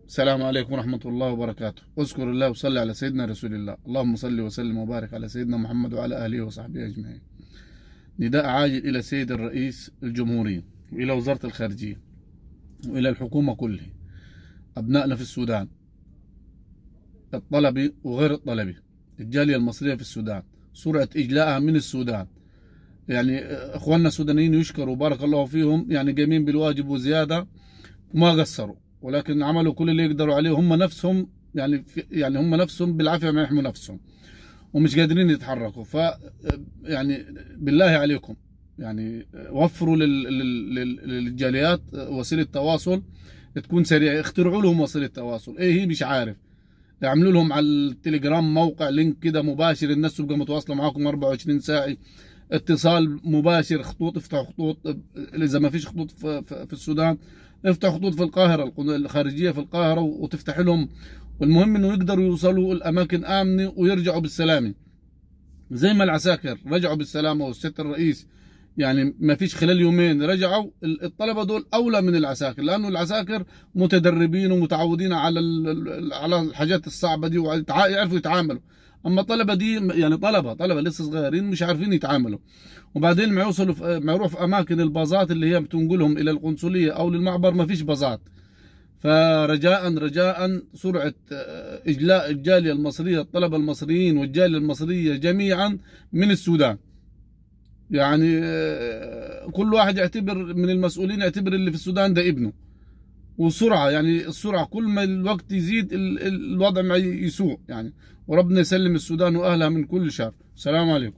السلام عليكم ورحمة الله وبركاته. اذكر الله وصلي على سيدنا رسول الله. اللهم صل وسلم وبارك على سيدنا محمد وعلى آله وصحبه أجمعين. نداء عاجل إلى سيد الرئيس الجمهورية وإلى وزارة الخارجية وإلى الحكومة كلها. أبنائنا في السودان، الطلبي وغير الطلبي، الجالية المصرية في السودان، سرعة إجلاءها من السودان. يعني إخواننا السودانيين يشكروا بارك الله فيهم، يعني قايمين بالواجب وزيادة وما قصروا، ولكن عملوا كل اللي يقدروا عليه. هم نفسهم يعني هم نفسهم بالعافية ما يحموا نفسهم ومش قادرين يتحركوا. يعني بالله عليكم يعني وفروا للجاليات وسيلة تواصل تكون سريعة. اخترعوا لهم وسيلة تواصل، ايه هي مش عارف، يعملوا لهم على التليجرام موقع لينك كده مباشر، الناس تبقى متواصلة معاكم 24 ساعة، اتصال مباشر، خطوط، افتحوا خطوط. اذا ما فيش خطوط في السودان افتحوا خطوط في القاهرة، الخارجية في القاهرة، وتفتح لهم. والمهم انه يقدروا يوصلوا الاماكن امنة ويرجعوا بالسلامة، زي ما العساكر رجعوا بالسلامة والست الرئيس يعني ما فيش خلال يومين رجعوا. الطلبة دول أولى من العساكر، لأنه العساكر متدربين ومتعودين على الحاجات الصعبة دي ويعرفوا يتعاملوا. أما الطلبة دي يعني طلبة لسه صغيرين مش عارفين يتعاملوا. وبعدين ما يروحوا في أماكن البازات اللي هي بتنقلهم إلى القنصلية أو للمعبر ما فيش بازات. فرجاء سرعة إجلاء الجالية المصرية، الطلبة المصريين والجالية المصرية جميعا من السودان. يعني كل واحد يعتبر من المسؤولين، يعتبر اللي في السودان ده ابنه. وسرعة، يعني السرعة كل ما الوقت يزيد الوضع ما يسوء يعني. وربنا يسلم السودان وأهلها من كل شر. السلام عليكم.